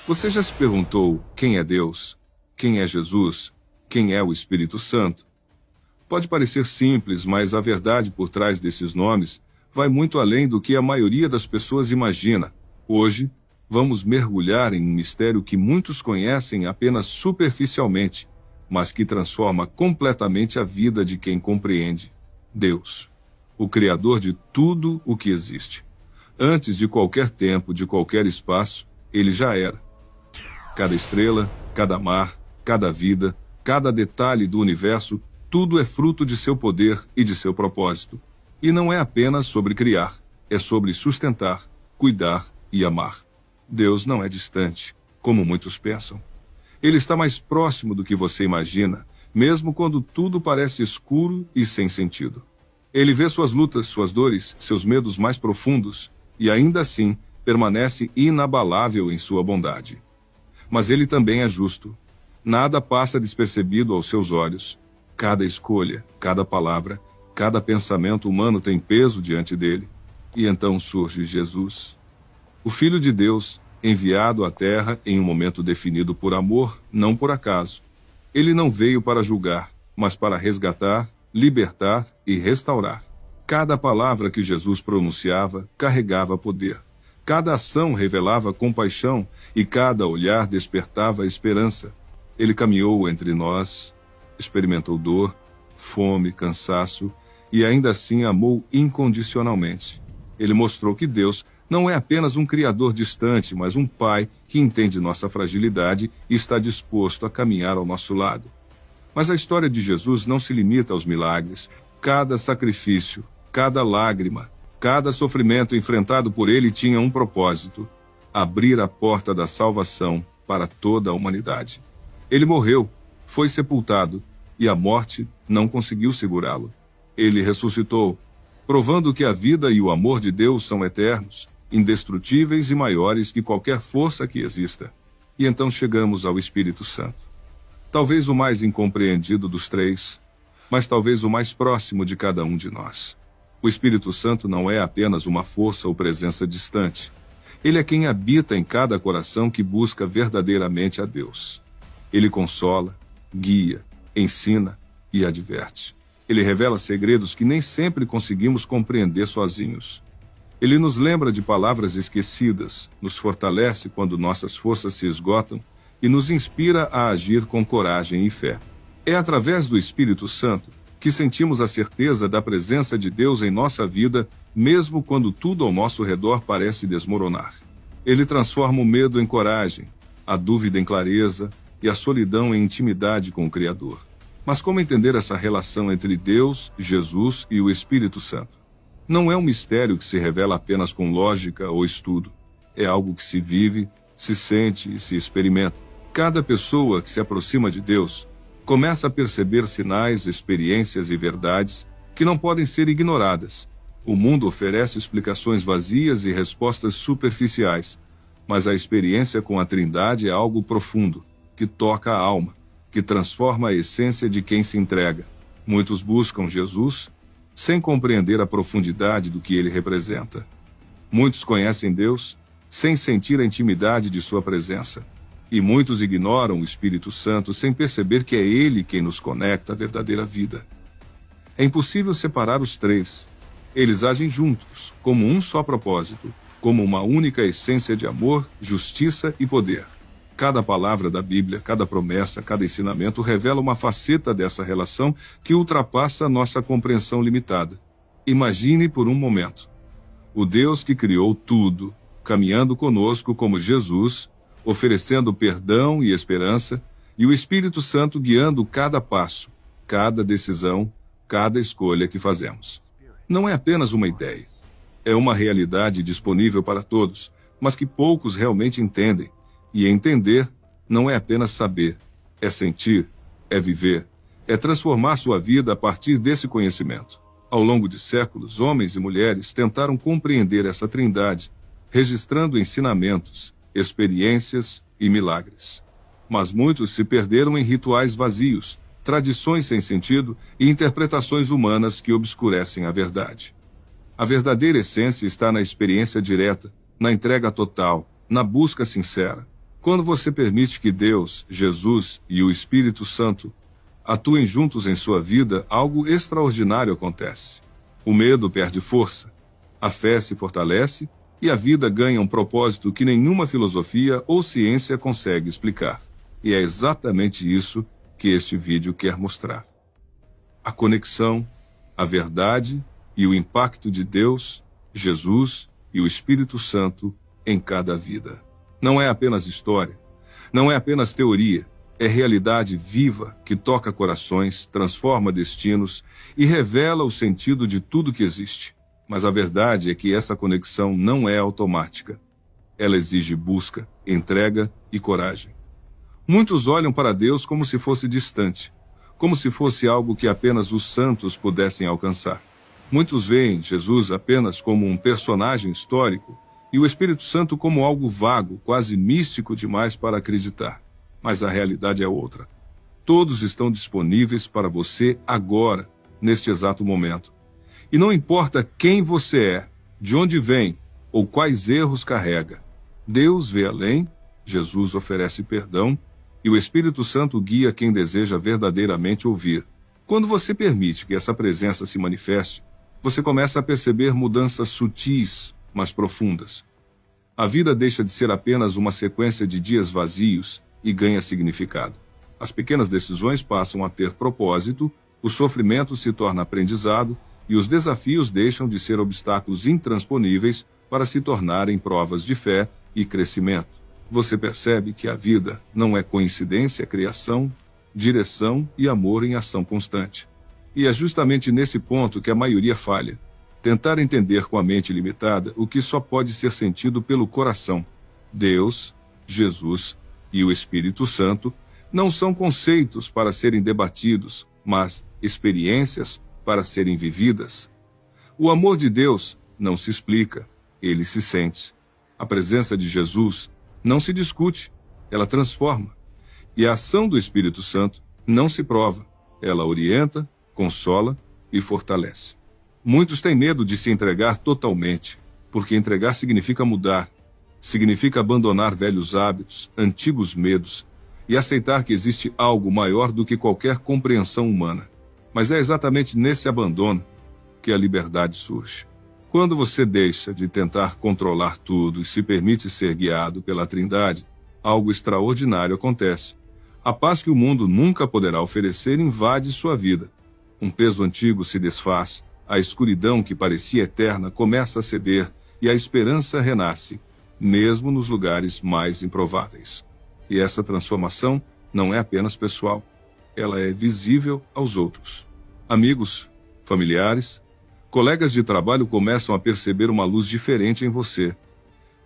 Você já se perguntou quem é Deus? Quem é Jesus? Quem é o Espírito Santo? Pode parecer simples, mas a verdade por trás desses nomes vai muito além do que a maioria das pessoas imagina. Hoje, vamos mergulhar em um mistério que muitos conhecem apenas superficialmente, mas que transforma completamente a vida de quem compreende. Deus, o Criador de tudo o que existe. Antes de qualquer tempo, de qualquer espaço, ele já era. Cada estrela, cada mar, cada vida, cada detalhe do universo, tudo é fruto de seu poder e de seu propósito. E não é apenas sobre criar, é sobre sustentar, cuidar e amar. Deus não é distante, como muitos pensam. Ele está mais próximo do que você imagina, mesmo quando tudo parece escuro e sem sentido. Ele vê suas lutas, suas dores, seus medos mais profundos, e ainda assim permanece inabalável em sua bondade. Mas ele também é justo. Nada passa despercebido aos seus olhos. Cada escolha, cada palavra, cada pensamento humano tem peso diante dele. E então surge Jesus, o Filho de Deus, enviado à Terra em um momento definido por amor, não por acaso. Ele não veio para julgar, mas para resgatar, libertar e restaurar. Cada palavra que Jesus pronunciava carregava poder. Cada ação revelava compaixão e cada olhar despertava esperança. Ele caminhou entre nós, experimentou dor, fome, cansaço e ainda assim amou incondicionalmente. Ele mostrou que Deus não é apenas um criador distante, mas um pai que entende nossa fragilidade e está disposto a caminhar ao nosso lado. Mas a história de Jesus não se limita aos milagres. Cada sacrifício, cada lágrima, cada sofrimento enfrentado por ele tinha um propósito: abrir a porta da salvação para toda a humanidade. Ele morreu, foi sepultado, e a morte não conseguiu segurá-lo. Ele ressuscitou, provando que a vida e o amor de Deus são eternos, indestrutíveis e maiores que qualquer força que exista. E então chegamos ao Espírito Santo. Talvez o mais incompreendido dos três, mas talvez o mais próximo de cada um de nós. O Espírito Santo não é apenas uma força ou presença distante. Ele é quem habita em cada coração que busca verdadeiramente a Deus. Ele consola, guia, ensina e adverte. Ele revela segredos que nem sempre conseguimos compreender sozinhos. Ele nos lembra de palavras esquecidas, nos fortalece quando nossas forças se esgotam e nos inspira a agir com coragem e fé. É através do Espírito Santo que sentimos a certeza da presença de Deus em nossa vida, mesmo quando tudo ao nosso redor parece desmoronar. Ele transforma o medo em coragem, a dúvida em clareza e a solidão em intimidade com o Criador. Mas como entender essa relação entre Deus, Jesus e o Espírito Santo? Não é um mistério que se revela apenas com lógica ou estudo. É algo que se vive, se sente e se experimenta. Cada pessoa que se aproxima de Deus começa a perceber sinais, experiências e verdades que não podem ser ignoradas. O mundo oferece explicações vazias e respostas superficiais, mas a experiência com a Trindade é algo profundo, que toca a alma, que transforma a essência de quem se entrega. Muitos buscam Jesus sem compreender a profundidade do que ele representa. Muitos conhecem Deus sem sentir a intimidade de sua presença. E muitos ignoram o Espírito Santo sem perceber que é ele quem nos conecta à verdadeira vida. É impossível separar os três. Eles agem juntos, como um só propósito, como uma única essência de amor, justiça e poder. Cada palavra da Bíblia, cada promessa, cada ensinamento revela uma faceta dessa relação que ultrapassa a nossa compreensão limitada. Imagine por um momento o Deus que criou tudo, caminhando conosco como Jesus, oferecendo perdão e esperança, e o Espírito Santo guiando cada passo, cada decisão, cada escolha que fazemos. Não é apenas uma ideia. É uma realidade disponível para todos, mas que poucos realmente entendem. E entender não é apenas saber, é sentir, é viver, é transformar sua vida a partir desse conhecimento. Ao longo de séculos, homens e mulheres tentaram compreender essa trindade, registrando ensinamentos, experiências e milagres. Mas muitos se perderam em rituais vazios, tradições sem sentido e interpretações humanas que obscurecem a verdade. A verdadeira essência está na experiência direta, na entrega total, na busca sincera. Quando você permite que Deus, Jesus e o Espírito Santo atuem juntos em sua vida, algo extraordinário acontece. O medo perde força, a fé se fortalece e a vida ganha um propósito que nenhuma filosofia ou ciência consegue explicar. E é exatamente isso que este vídeo quer mostrar. A conexão, a verdade e o impacto de Deus, Jesus e o Espírito Santo em cada vida. Não é apenas história, não é apenas teoria, é realidade viva que toca corações, transforma destinos e revela o sentido de tudo que existe. Mas a verdade é que essa conexão não é automática. Ela exige busca, entrega e coragem. Muitos olham para Deus como se fosse distante, como se fosse algo que apenas os santos pudessem alcançar. Muitos veem Jesus apenas como um personagem histórico e o Espírito Santo como algo vago, quase místico demais para acreditar. Mas a realidade é outra. Todos estão disponíveis para você agora, neste exato momento. E não importa quem você é, de onde vem ou quais erros carrega. Deus vê além, Jesus oferece perdão e o Espírito Santo guia quem deseja verdadeiramente ouvir. Quando você permite que essa presença se manifeste, você começa a perceber mudanças sutis, mas profundas. A vida deixa de ser apenas uma sequência de dias vazios e ganha significado. As pequenas decisões passam a ter propósito, o sofrimento se torna aprendizado e os desafios deixam de ser obstáculos intransponíveis para se tornarem provas de fé e crescimento. Você percebe que a vida não é coincidência, é criação, direção e amor em ação constante. E é justamente nesse ponto que a maioria falha. Tentar entender com a mente limitada o que só pode ser sentido pelo coração. Deus, Jesus e o Espírito Santo não são conceitos para serem debatidos, mas experiências para serem vividas. O amor de Deus não se explica, ele se sente. A presença de Jesus não se discute, ela transforma. E a ação do Espírito Santo não se prova, ela orienta, consola e fortalece. Muitos têm medo de se entregar totalmente, porque entregar significa mudar, significa abandonar velhos hábitos, antigos medos e aceitar que existe algo maior do que qualquer compreensão humana. Mas é exatamente nesse abandono que a liberdade surge. Quando você deixa de tentar controlar tudo e se permite ser guiado pela Trindade, algo extraordinário acontece. A paz que o mundo nunca poderá oferecer invade sua vida. Um peso antigo se desfaz, a escuridão que parecia eterna começa a ceder e a esperança renasce, mesmo nos lugares mais improváveis. E essa transformação não é apenas pessoal, ela é visível aos outros. Amigos, familiares, colegas de trabalho começam a perceber uma luz diferente em você.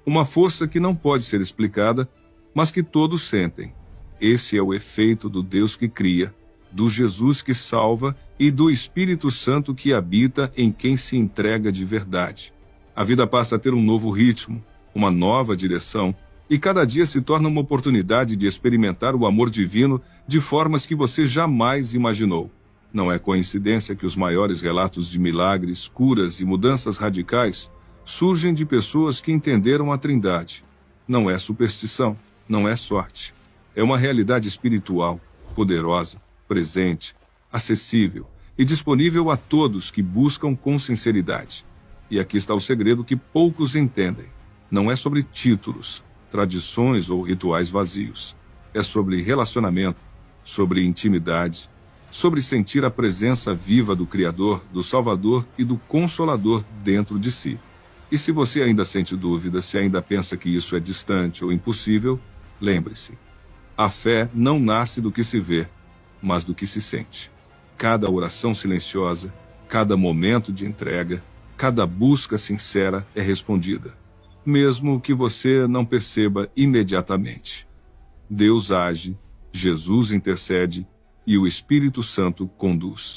Uma força que não pode ser explicada, mas que todos sentem. Esse é o efeito do Deus que cria, do Jesus que salva e do Espírito Santo que habita em quem se entrega de verdade. A vida passa a ter um novo ritmo, uma nova direção, e cada dia se torna uma oportunidade de experimentar o amor divino de formas que você jamais imaginou. Não é coincidência que os maiores relatos de milagres, curas e mudanças radicais surgem de pessoas que entenderam a Trindade. Não é superstição, não é sorte. É uma realidade espiritual, poderosa, presente, acessível e disponível a todos que buscam com sinceridade. E aqui está o segredo que poucos entendem. Não é sobre títulos, tradições ou rituais vazios. É sobre relacionamento, sobre intimidade, sobre sentir a presença viva do Criador, do Salvador e do Consolador dentro de si. E se você ainda sente dúvida, se ainda pensa que isso é distante ou impossível, lembre-se, a fé não nasce do que se vê, mas do que se sente. Cada oração silenciosa, cada momento de entrega, cada busca sincera é respondida, mesmo que você não perceba imediatamente. Deus age, Jesus intercede e o Espírito Santo conduz.